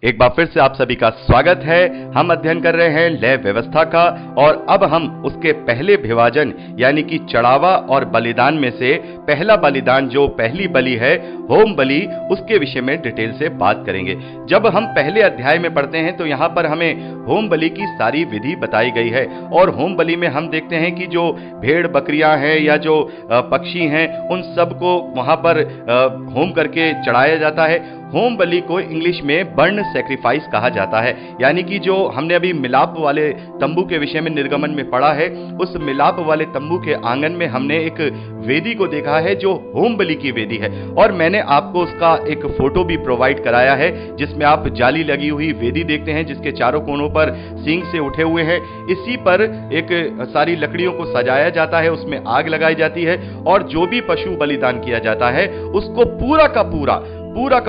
एक बार फिर से आप सभी का स्वागत है। हम अध्ययन कर रहे हैं लय व्यवस्था का और अब हम उसके पहले विभाजन यानी कि चढ़ावा और बलिदान में से पहला बलिदान जो पहली बलि है होम बलि, उसके विषय में डिटेल से बात करेंगे। जब हम पहले अध्याय में पढ़ते हैं तो यहाँ पर हमें होम बलि की सारी विधि बताई गई है और होम बलि में हम देखते हैं कि जो भेड़ बकरियां हैं या जो पक्षी हैं उन सब को वहां पर होम करके चढ़ाया जाता है। होम बलि को इंग्लिश में बर्न सैक्रिफाइस कहा जाता है, यानी कि जो हमने अभी मिलाप वाले तंबू के विषय में निर्गमन में पढ़ा है, उस मिलाप वाले तंबू के आंगन में हमने एक वेदी को देखा है जो होम बलि की वेदी है और मैंने आपको उसका एक फोटो भी प्रोवाइड कराया है जिसमें आप जाली लगी हुई वेदी देखते हैं जिसके चारों कोनों पर सींग से उठे हुए हैं। इसी पर एक सारी लकड़ियों को सजाया जाता है, उसमें आग लगाई जाती है और जो भी पशु बलिदान किया जाता है उसको पूरा का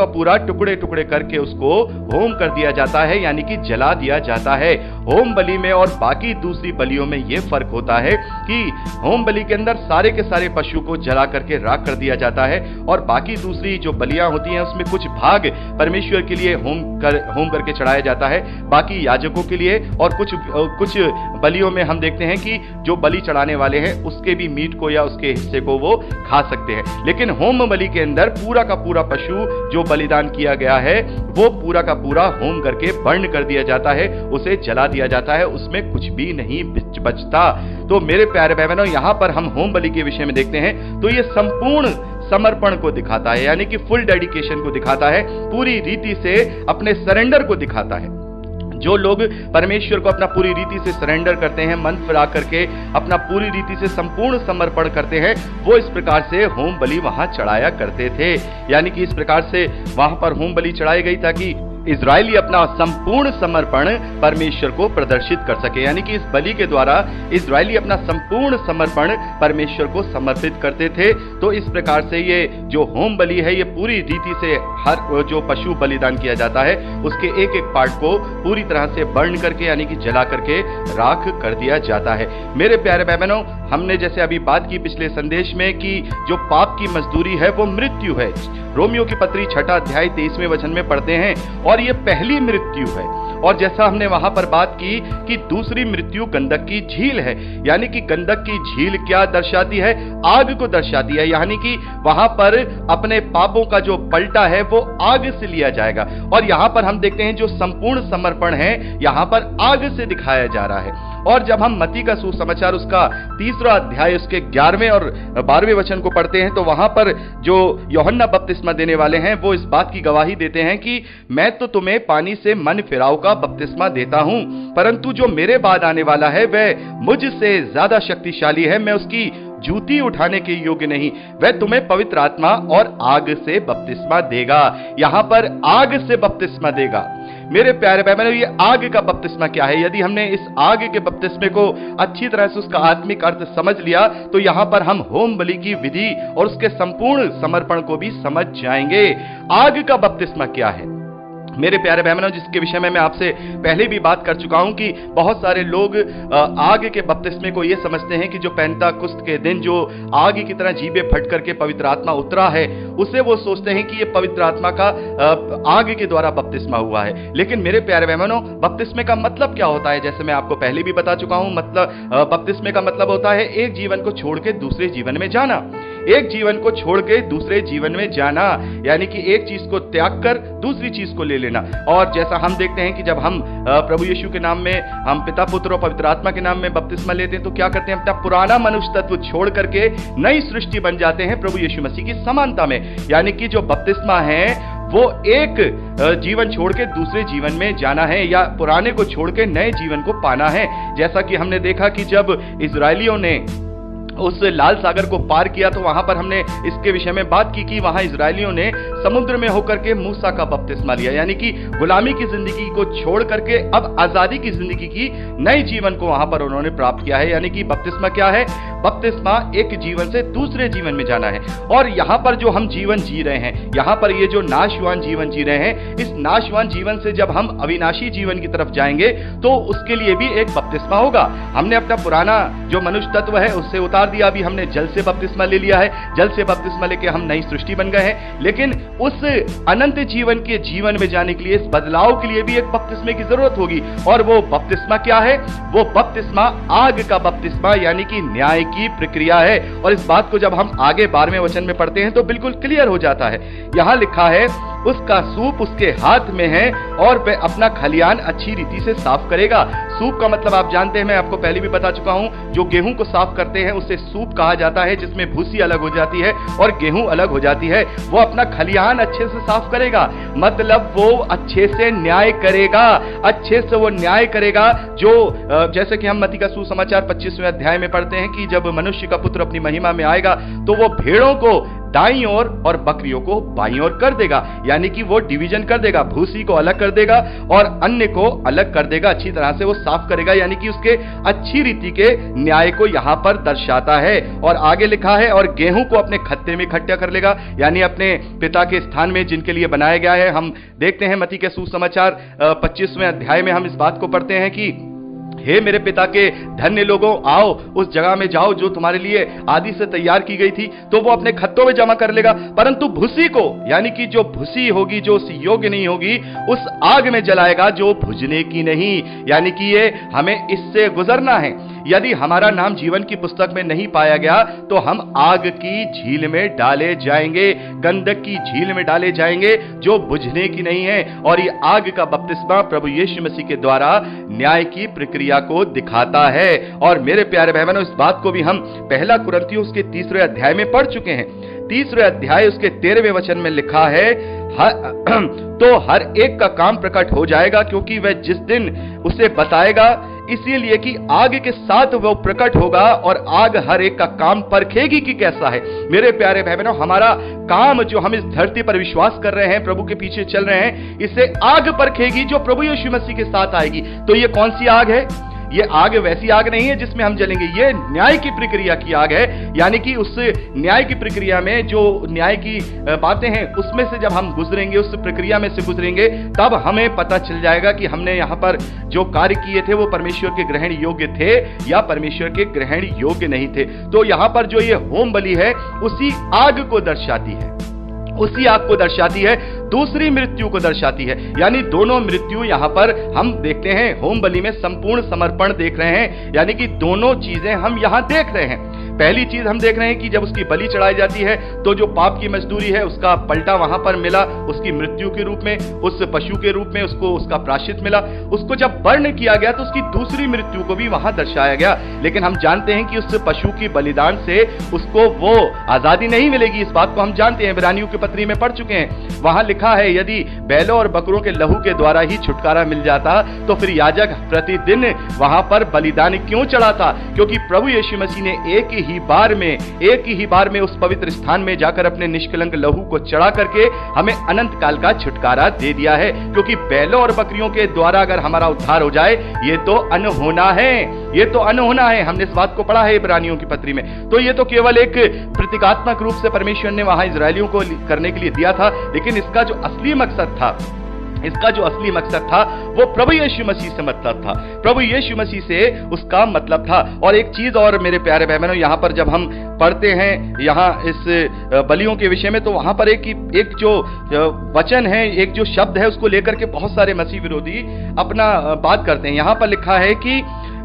पूरा टुकड़े टुकड़े करके उसको होम कर दिया जाता है, यानी कि जला दिया जाता है। होम बलि में और बाकी दूसरी बलियों में यह फर्क होता है कि होम बलि के अंदर सारे के सारे पशु को जला करके राख कर दिया जाता है और बाकी दूसरी जो बलियां होती हैं उसमें कुछ भाग परमेश्वर के लिए होम करके चढ़ाया जाता है, बाकी याजकों के लिए, और कुछ बलियों में हम देखते हैं कि जो बलि चढ़ाने वाले हैं उसके भी मीट को या उसके हिस्से को वो खा सकते हैं। लेकिन होम बलि के अंदर पूरा का पूरा पशु जो बलिदान किया गया है वो पूरा का पूरा होम करके बर्न कर दिया जाता है, उसे जला दिया जाता है, उसमें कुछ भी नहीं बचता। तो मेरे प्यारे भाई बहनों, यहां पर हम होम बलि के विषय में देखते हैं तो ये संपूर्ण समर्पण को दिखाता है, यानी कि फुल डेडिकेशन को दिखाता है, पूरी रीति से अपने सरेंडर को दिखाता है। जो लोग परमेश्वर को अपना पूरी रीति से सरेंडर करते हैं, मन फिरा करके अपना पूरी रीति से संपूर्ण समर्पण करते हैं, वो इस प्रकार से होम बलि वहां चढ़ाया करते थे। यानी कि इस प्रकार से वहां पर होम बलि चढ़ाई गई ताकि इजरायली अपना संपूर्ण समर्पण परमेश्वर को प्रदर्शित कर सके, यानी कि इस बलि के द्वारा इजरायली अपना संपूर्ण समर्पण परमेश्वर को समर्पित करते थे। तो इस प्रकार से ये जो होम बलि है ये पूरी रीति से हर जो पशु बलिदान किया जाता है उसके एक एक पार्ट को पूरी तरह से बर्न करके यानी कि जला करके राख कर दिया जाता है। मेरे प्यारे भाई बहनों, हमने जैसे अभी बात की पिछले संदेश में कि जो पाप की मजदूरी है वो मृत्यु है। रोमियो की पत्री 6 अध्याय 23वें वचन में पढ़ते हैं और ये पहली मृत्यु है। और जैसा हमने वहां पर बात की कि दूसरी मृत्यु गंधक की झील है, यानी कि गंधक की झील क्या दर्शाती है? आग को दर्शाती है, यानी कि वहां पर अपने पापों का जो पलटा है वो आग से लिया जाएगा। और यहां पर हम देखते हैं जो संपूर्ण समर्पण है यहां पर आग से दिखाया जा रहा है। और जब हम मत्ती का सुसमाचार उसका 3 अध्याय उसके 11वें और 12वें वचन को पढ़ते हैं तो वहां पर जो यूहन्ना बपतिस्मा देने वाले हैं वो इस बात की गवाही देते हैं कि मैं तो तुम्हें पानी से मन फिराव का बपतिस्मा देता हूं, परंतु जो मेरे बाद आने वाला है वह मुझसे ज्यादा शक्तिशाली है, मैं उसकी जूती उठाने के योग्य नहीं, वह तुम्हें पवित्र आत्मा और आग से बपतिस्मा देगा। यहां पर आग से बपतिस्मा देगा। मेरे प्यारे भाई बहनों, ये आग का बपतिस्मा क्या है? यदि हमने इस आग के बपतिस्मे को अच्छी तरह से उसका आत्मिक अर्थ समझ लिया तो यहां पर हम होम बलि की विधि और उसके संपूर्ण समर्पण को भी समझ जाएंगे। आग का बपतिस्मा क्या है मेरे प्यारे भाई बहनों, जिसके विषय में मैं आपसे पहले भी बात कर चुका हूं कि बहुत सारे लोग आग के बपतिस्मे को यह समझते हैं कि जो पेंटाकुस्त के दिन जो आग की तरह जीभे फट करके पवित्र आत्मा उतरा है उसे वो सोचते हैं कि यह पवित्र आत्मा का आग के द्वारा बपतिस्मा हुआ है। लेकिन मेरे प्यारे भाई बहनों, बपतिस्मे का मतलब क्या होता है? जैसे मैं आपको पहले भी बता चुका हूं, मतलब बपतिस्मे का मतलब होता है एक जीवन को छोड़ के दूसरे जीवन में जाना। एक जीवन को छोड़ के दूसरे जीवन में जाना, यानी कि एक चीज को त्याग कर दूसरी चीज को ले लेना। और जैसा हम देखते हैं कि जब हम प्रभु यीशु के नाम में, हम पिता पुत्र और पवित्र आत्मा के नाम में बपतिस्मा लेते हैं तो क्या करते हैं? अपना पुराना मनुष्य तत्व छोड़ करके नई सृष्टि बन जाते हैं प्रभु यीशु मसीह की समानता में। यानी कि जो बपतिस्मा है वो एक जीवन छोड़ के दूसरे जीवन में जाना है या पुराने को छोड़ के नए जीवन को पाना है। जैसा कि हमने देखा कि जब इजरायलियों ने उस लाल सागर को पार किया तो वहां पर हमने इसके विषय में बात की कि वहां इजरायलियों ने समुद्र में होकर के मूसा का बपतिस्मा लिया, यानी कि गुलामी की जिंदगी को छोड़ करके अब आजादी की जिंदगी की नए जीवन को वहां पर उन्होंने प्राप्त किया है। यानी कि बपतिस्मा क्या है? बपतिस्मा एक जीवन से दूसरे जीवन में जाना है। और यहां पर जो हम जीवन जी रहे हैं, यहां पर ये जो नाशवान जीवन जी रहे हैं, इस नाशवान जीवन से जब हम अविनाशी जीवन की तरफ जाएंगे तो उसके लिए भी एक बपतिस्मा होगा। हमने अपना पुराना जो मनुष्य तत्व है उससे उतार दिया, अभी हमने जल से बपतिस्मा ले लिया है, जल से बपतिस्मा लेके हम नई सृष्टि बन गए हैं। लेकिन उस अनंत जीवन के जीवन में जाने के लिए, इस बदलाव के लिए भी एक बपतिस्मे की जरूरत होगी। और वो बपतिस्मा क्या है? वो बपतिस्मा आग का बपतिस्मा यानी कि न्याय की प्रक्रिया है। और इस बात को जब हम आगे 12वें वचन में पढ़ते हैं तो बिल्कुल क्लियर हो जाता है। यहां लिखा है, उसका सूप उसके हाथ में है और वह अपना खलियान अच्छी रीति से साफ करेगा। सूप का मतलब आप जानते हैं, मैं आपको पहले भी बता चुका हूं, जो गेहूं को साफ करते हैं उसे सूप कहा जाता है, जिसमें भूसी अलग हो जाती है और गेहूं अलग हो जाती है। वो अपना खलियान अच्छे से साफ करेगा, मतलब वो अच्छे से न्याय करेगा, अच्छे से वो न्याय करेगा। जो जैसे कि हम मत्ती का सुसमाचार 25वें अध्याय में पढ़ते हैं कि जब मनुष्य का पुत्र अपनी महिमा में आएगा तो वो भेड़ों को दाईं ओर और बकरियों को बाईं ओर कर देगा, यानी कि वो डिवीजन कर देगा, भूसी को अलग कर देगा और अन्य को अलग कर देगा, अच्छी तरह से वो साफ करेगा, यानी कि उसके अच्छी रीति के न्याय को यहां पर दर्शाता है। और आगे लिखा है, और गेहूं को अपने खत्ते में इकट्ठा कर लेगा, यानी अपने पिता के स्थान में जिनके लिए बनाया गया है। हम देखते हैं मत्ती के सुसमाचार 25वें अध्याय में हम इस बात को पढ़ते हैं कि हे मेरे पिता के धन्य लोगों, आओ उस जगह में जाओ जो तुम्हारे लिए आदि से तैयार की गई थी। तो वो अपने खत्तों में जमा कर लेगा, परंतु भूसी को, यानी कि जो भूसी होगी, जो उस योग्य नहीं होगी, उस आग में जलाएगा जो भुजने की नहीं, यानी कि ये हमें इससे गुजरना है। यदि हमारा नाम जीवन की पुस्तक में नहीं पाया गया तो हम आग की झील में डाले जाएंगे, गंधक की झील में डाले जाएंगे जो बुझने की नहीं है। और ये आग का बपतिस्मा प्रभु यीशु मसीह के द्वारा न्याय की प्रक्रिया को दिखाता है। और मेरे प्यारे भाई बहनों, इस बात को भी हम पहला कुरिन्थियों उसके 3वें अध्याय में पढ़ चुके हैं। 3वें अध्याय उसके 13वें वचन में लिखा है, तो हर एक का काम प्रकट हो जाएगा, क्योंकि वह जिस दिन उसे बताएगा, इसीलिए कि आग के साथ वो प्रकट होगा और आग हर एक का काम परखेगी कि कैसा है। मेरे प्यारे भाई बहनों, हमारा काम जो हम इस धरती पर विश्वास कर रहे हैं, प्रभु के पीछे चल रहे हैं, इसे आग परखेगी जो प्रभु यीशु मसीह के साथ आएगी। तो ये कौन सी आग है? ये आग वैसी आग नहीं है जिसमें हम जलेंगे, ये न्याय की प्रक्रिया की आग है। यानी कि उस न्याय की प्रक्रिया में जो न्याय की बातें हैं उसमें से जब हम गुजरेंगे, उस प्रक्रिया में से गुजरेंगे, तब हमें पता चल जाएगा कि हमने यहाँ पर जो कार्य किए थे वो परमेश्वर के ग्रहण योग्य थे या परमेश्वर के ग्रहण योग्य नहीं थे। तो यहाँ पर जो ये होम बलि है उसी आग को दर्शाती है, उसी आग को दर्शाती है, दूसरी मृत्यु को दर्शाती है। यानी दोनों मृत्यु यहां पर हम देखते हैं। होम बलि में संपूर्ण समर्पण देख रहे हैं, यानी कि दोनों चीजें हम यहां देख रहे हैं। पहली चीज हम देख रहे हैं कि जब उसकी बलि चढ़ाई जाती है तो जो पाप की मजदूरी है उसका पलटा वहां पर मिला, उसकी मृत्यु के रूप में, उस पशु के रूप में उसको उसका प्रायश्चित मिला। उसको जब बर्न किया गया तो उसकी दूसरी मृत्यु को भी वहां दर्शाया गया। लेकिन हम जानते हैं कि उस पशु की बलिदान से उसको वो आजादी नहीं मिलेगी, इस बात को हम जानते हैं, इब्रानियों की पत्री में पढ़ चुके हैं। वहां लिखा है, यदि बैलों और बकरों के लहू के द्वारा ही छुटकारा मिल जाता तो फिर याजक प्रतिदिन वहां पर बलिदान क्यों चढ़ाता? क्योंकि प्रभु यीशु मसीह ने एक ही बार में उस पवित्र स्थान में जाकर अपने निष्कलंक लहू को चढ़ा करके हमें अनंत काल का छुटकारा दे दिया है। क्योंकि बैलों और बकरियों के द्वारा अगर हमारा उद्धार हो जाए, ये तो अनहोना है, ये तो अनहोना है। हमने इस बात को पढ़ा है इब्रानियों की पत्री में। तो ये तो केवल एक प्रतीकात्मक रूप से परमेश्वर ने वहां इजरायलियों को करने के लिए दिया था, लेकिन इसका जो असली मकसद था, वो प्रभु यीशु मसीह से मतलब था, प्रभु यीशु मसीह से उसका मतलब था। और एक चीज और मेरे प्यारे भाई बहनों, यहां पर जब हम पढ़ते हैं यहां इस बलियों के विषय में, तो वहां पर एक जो वचन है, एक जो शब्द है, उसको लेकर के बहुत सारे मसीह विरोधी अपना बात करते हैं। यहां पर लिखा है कि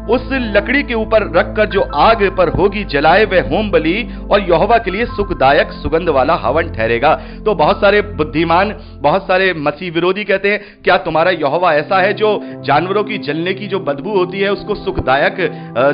उस लकड़ी के ऊपर रखकर जो आग पर होगी जलाए वह होम बलि और यहोवा के लिए सुखदायक सुगंध वाला हवन ठहरेगा। तो बहुत सारे बुद्धिमान, बहुत सारे मसीह विरोधी कहते हैं, क्या तुम्हारा यहोवा ऐसा है जो जानवरों की जलने की जो बदबू होती है उसको सुखदायक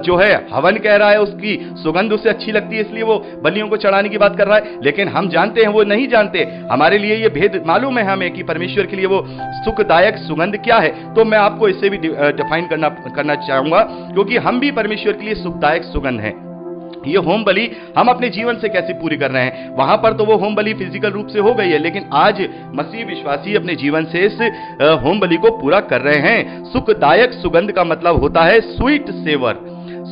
जो है हवन कह रहा है, उसकी सुगंध उसे अच्छी लगती है इसलिए वो बलियों को चढ़ाने की बात कर रहा है? लेकिन हम जानते हैं वो नहीं जानते। हमारे लिए ये भेद मालूम है हमें कि परमेश्वर के लिए वो सुखदायक सुगंध क्या है। तो मैं आपको इससे भी डिफाइन करना चाहूंगा, क्योंकि हम भी परमेश्वर के लिए सुखदायक सुगंध हैं। ये होम बलि हम अपने जीवन से कैसे पूरी कर रहे हैं? वहां पर तो वो होम बलि फिजिकल रूप से हो गई है, लेकिन आज मसीह विश्वासी अपने जीवन से इस होम बलि को पूरा कर रहे हैं। सुखदायक सुगंध का मतलब होता है स्वीट सेवर।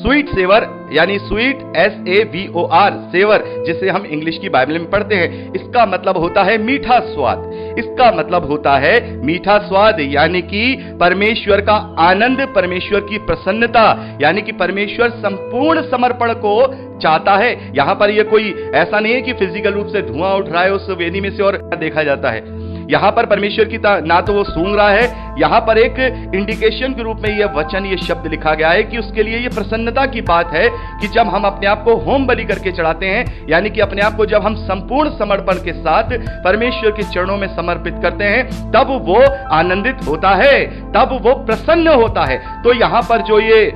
स्वीट सेवर यानी स्वीट SAVOR सेवर, जिसे हम इंग्लिश की बाइबल में पढ़ते हैं, इसका मतलब होता है मीठा स्वाद। इसका मतलब होता है मीठा स्वाद, यानी कि परमेश्वर का आनंद, परमेश्वर की प्रसन्नता, यानी कि परमेश्वर संपूर्ण समर्पण को चाहता है। यहां पर यह कोई ऐसा नहीं है कि फिजिकल रूप से धुआं उठ रहा है उस वेदी में से और देखा जाता है। यहां पर परमेश्वर की ना तो वो सूंघ रहा है, यहां पर एक इंडिकेशन के रूप में यह वचन, यह शब्द लिखा गया है कि उसके लिए यह प्रसन्नता की बात है कि जब हम अपने आप को होम बलि करके चढ़ाते हैं, यानी कि अपने आप को जब हम संपूर्ण समर्पण के साथ परमेश्वर के चरणों में समर्पित करते हैं, तब वो आनंदित होता है, तब वो प्रसन्न होता है। तो यहां पर जो ये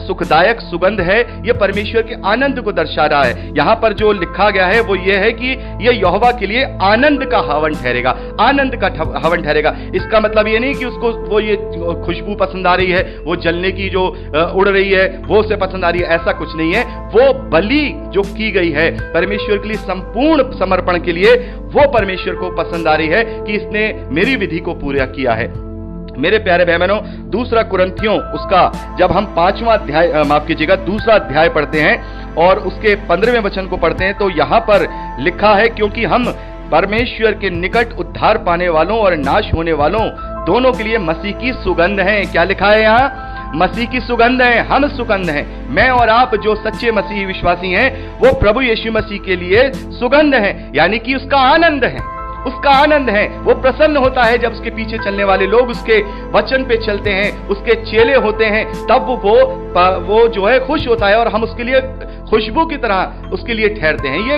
सुखदायक सुगंध है, यह परमेश्वर के आनंद को दर्शा रहा है। यहां पर जो लिखा गया है वो ये है कि यह यहोवा के लिए आनंद का हवन ठहरेगा, आनंद का हवन ठहरेगा। इसका मतलब ये नहीं कि उसको वो ये खुशबू पसंद आ रही है, वो जलने की जो उड़ रही है वो उसे पसंद आ रही है, ऐसा कुछ नहीं है। वो बलि जो की गई है परमेश्वर के लिए संपूर्ण समर्पण के लिए, वो परमेश्वर को पसंद आ रही है कि इसने मेरी विधि को पूरा किया है। मेरे प्यारे भाई बहनों, दूसरा कुरिन्थियों उसका जब हम 5वां अध्याय, माफ कीजिएगा, दूसरा अध्याय पढ़ते हैं और उसके 15वें वचन को पढ़ते हैं, तो यहां पर लिखा है, क्योंकि हम परमेश्वर के निकट उद्धार पाने वालों और नाश होने वालों दोनों के लिए मसीह की सुगंध है। क्या लिखा है यहाँ? मसीह की सुगंध है, हम सुगंध हैं। मैं और आप जो सच्चे मसीही विश्वासी हैं, वो प्रभु यीशु मसीह के लिए सुगंध है, यानी कि उसका आनंद है, उसका आनंद है। वो प्रसन्न होता है जब उसके पीछे चलने वाले लोग उसके वचन पे चलते हैं, उसके चेले होते हैं, तब वो जो है खुश होता है और हम उसके लिए खुशबू की तरह उसके लिए ठहरते हैं। ये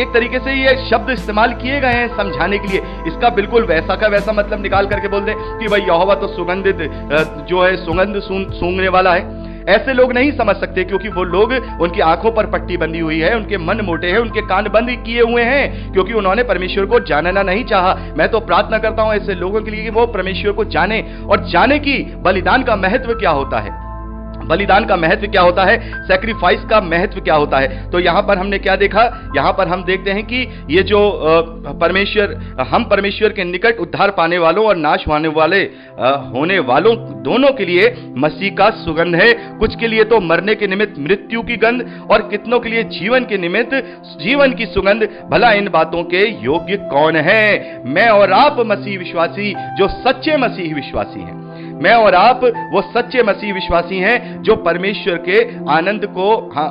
एक तरीके से ये शब्द इस्तेमाल किए गए हैं समझाने के लिए। इसका बिल्कुल वैसा का वैसा मतलब निकाल करके बोल दे कि भाई यहोवा तो सुगंधित जो है सुगंध सूंघने वाला है, ऐसे लोग नहीं समझ सकते, क्योंकि वो लोग, उनकी आंखों पर पट्टी बंधी हुई है, उनके मन मोटे हैं, उनके कान बंद किए हुए हैं, क्योंकि उन्होंने परमेश्वर को जानना नहीं चाहा। मैं तो प्रार्थना करता हूं ऐसे लोगों के लिए कि वो परमेश्वर को जाने और जाने की बलिदान का महत्व क्या होता है, बलिदान का महत्व क्या होता है, सैक्रिफाइस का महत्व क्या होता है। तो यहां पर हमने क्या देखा? यहां पर हम देखते हैं कि ये जो हम परमेश्वर के निकट उद्धार पाने वालों और नाश होने वालों दोनों के लिए मसीह का सुगंध है। कुछ के लिए तो मरने के निमित्त मृत्यु की गंध, और कितनों के लिए जीवन के निमित्त जीवन की सुगंध। भला इन बातों के योग्य कौन है? मैं और आप मसीह विश्वासी, जो सच्चे मसीह विश्वासी हैं। मैं और आप वो सच्चे मसीह विश्वासी हैं जो परमेश्वर के आनंद को,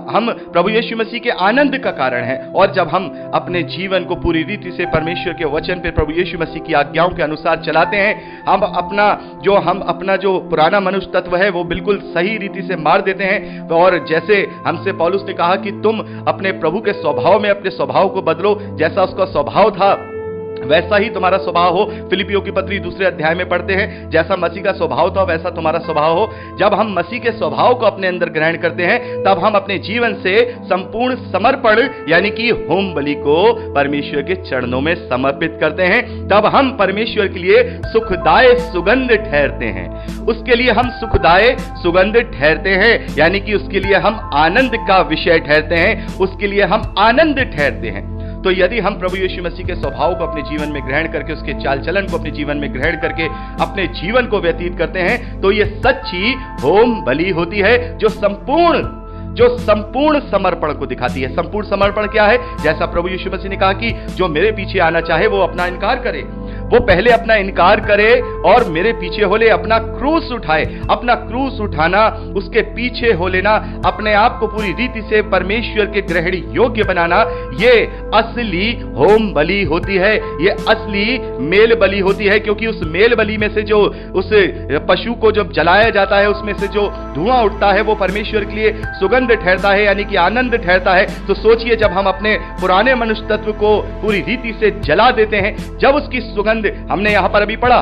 हम प्रभु यीशु मसीह के आनंद का कारण है। और जब हम अपने जीवन को पूरी रीति से परमेश्वर के वचन पे, प्रभु यीशु मसीह की आज्ञाओं के अनुसार चलाते हैं, हम अपना जो पुराना मनुष्य तत्व है वो बिल्कुल सही रीति से मार देते हैं। और जैसे हमसे पौलुस ने कहा कि तुम अपने प्रभु के स्वभाव में अपने स्वभाव को बदलो, जैसा उसका स्वभाव था वैसा ही तुम्हारा स्वभाव हो। फिलिपियों की पत्री 2 अध्याय में पढ़ते हैं, जैसा मसीह का स्वभाव था वैसा तुम्हारा स्वभाव हो। जब हम मसीह के स्वभाव को अपने अंदर ग्रहण करते हैं, तब हम अपने जीवन से संपूर्ण समर्पण यानी कि होम बलि को परमेश्वर के चरणों में समर्पित करते हैं। तब हम परमेश्वर के लिए सुखदाय सुगंध ठहरते हैं, उसके लिए हम सुखदाय सुगंध ठहरते हैं, यानी कि उसके लिए हम आनंद का विषय ठहरते हैं, उसके लिए हम आनंद ठहरते हैं। तो यदि हम प्रभु यीशु मसीह के स्वभाव को अपने जीवन में ग्रहण करके, उसके चाल चलन को अपने जीवन में ग्रहण करके अपने जीवन को व्यतीत करते हैं, तो ये सच्ची होम बलि होती है जो संपूर्ण समर्पण को दिखाती है। संपूर्ण समर्पण क्या है? जैसा प्रभु यीशु मसीह ने कहा कि जो मेरे पीछे आना चाहे वो अपना इनकार करे, वो पहले अपना इनकार करे और मेरे पीछे हो ले, अपना क्रूस उठाए। अपना क्रूस उठाना, उसके पीछे हो लेना, अपने आप को पूरी रीति से परमेश्वर के ग्रहण योग्य बनाना, ये असली होम बलि होती है, ये असली मेल बलि होती है। क्योंकि उस मेल बलि में से जो उस पशु को जब जलाया जाता है, उसमें से जो धुआं उठता है वो परमेश्वर के लिए सुगंध ठहरता है, यानी कि आनंद ठहरता है। तो सोचिए, जब हम अपने पुराने मनुष्य तत्व को पूरी रीति से जला देते हैं, जब उसकी सुगंध हमने यहां पर अभी पढ़ा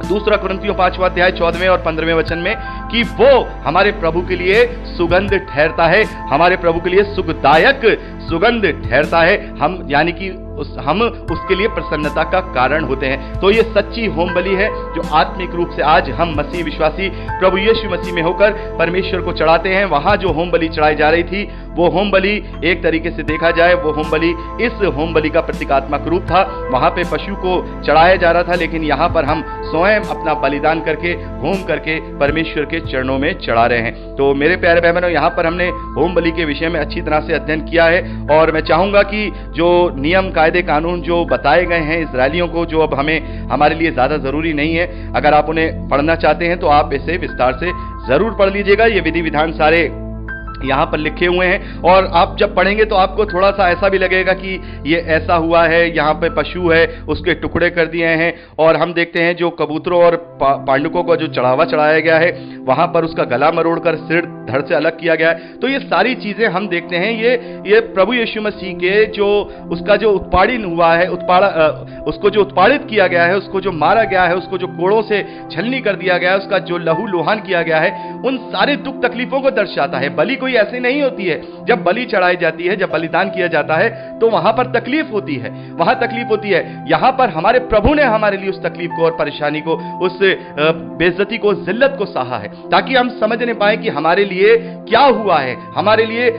2 कुरिन्थियों 5वां अध्याय 14वें और 15वें वचन में कि वो हमारे प्रभु के लिए सुगंध ठहरता है, हमारे प्रभु के लिए सुखदायक सुगंध ठहरता है। हम यानी कि हम उसके लिए प्रसन्नता का कारण होते हैं। तो ये सच्ची होम बलि है जो आत्मिक रूप से आज हम मसीह विश्वासी प्रभु यीशु मसीह में होकर परमेश्वर को चढ़ाते हैं। वहां जो होम बलि चढ़ाई जा रही थी वो होम बलि एक तरीके से देखा जाए वो होम बलि इस होम बलि का प्रतीकात्मक रूप था। वहां पे पशु को चढ़ाया जा रहा था, लेकिन यहां पर हम स्वयं अपना बलिदान करके होम करके परमेश्वर के चरणों में चढ़ा रहे हैं। तो मेरे प्यारे भाई बहनों, यहां पर हमने होम बलि के विषय में अच्छी तरह से अध्ययन किया है और मैं चाहूंगा कि जो नियम कायदे कानून जो बताए गए हैं इजरायलियों को, जो अब हमारे लिए ज्यादा जरूरी नहीं है, अगर आप उन्हें पढ़ना चाहते हैं तो आप इसे विस्तार से जरूर पढ़ लीजिएगा। ये विधि विधान सारे यहाँ पर लिखे हुए हैं और आप जब पढ़ेंगे तो आपको थोड़ा सा ऐसा भी लगेगा कि ये ऐसा हुआ है, यहाँ पे पशु है उसके टुकड़े कर दिए हैं और हम देखते हैं जो कबूतरों और पांडुकों को जो चढ़ावा चढ़ाया गया है वहां पर उसका गला मरोड़कर सिर धड़ से अलग किया गया है। तो ये सारी चीजें हम देखते हैं ये प्रभु यीशु मसीह के जो उसका जो उत्पाड़न हुआ है, उसको जो उत्पादित किया गया है, उसको जो मारा गया है, उसको जो कोड़ों से छलनी कर दिया गया है, उसका जो लहू लुहान किया गया है, उन सारे दुख तकलीफों को दर्शाता है। बलि कोई ऐसी नहीं होती है। जब बलि चढ़ाई जाती है, जब बलिदान किया जाता है तो वहां पर तकलीफ होती है, वहां तकलीफ होती है। यहां पर हमारे प्रभु ने हमारे लिए उस तकलीफ को और परेशानी को, उस बेइज्जती को, जिल्लत को सहा है, ताकि हम समझने पाए कि हमारे लिए क्या हुआ है, हमारे लिए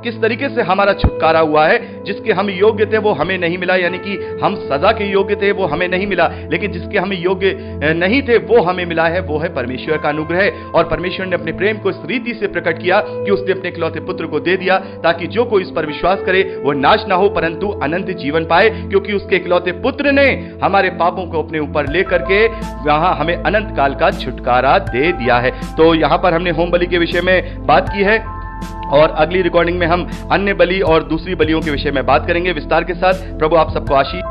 किस तरीके से हमारा छुटकारा हुआ है। जिसके हम योग्य थे वो हमें नहीं मिला, यानी कि हम सजा के योग्य थे वो हमें नहीं मिला, लेकिन जिसके हम योग्य नहीं थे वो हमें मिला है, वो है परमेश्वर का अनुग्रह। और परमेश्वर ने अपने प्रेम को इस रीति से प्रकट किया कि उसने अपने इकलौते पुत्र को दे दिया, ताकि जो कोई इस पर विश्वास करे वो नाश ना हो परंतु अनंत जीवन पाए, क्योंकि उसके इकलौते पुत्र ने हमारे पापों को अपने ऊपर लेकर के वहां हमें अनंत काल का छुटकारा दे दिया है। तो यहां पर हमने होम बलि के विषय में बात की है और अगली रिकॉर्डिंग में हम अन्य बलि और दूसरी बलियों के विषय में बात करेंगे विस्तार के साथ। प्रभु आप सबको आशीष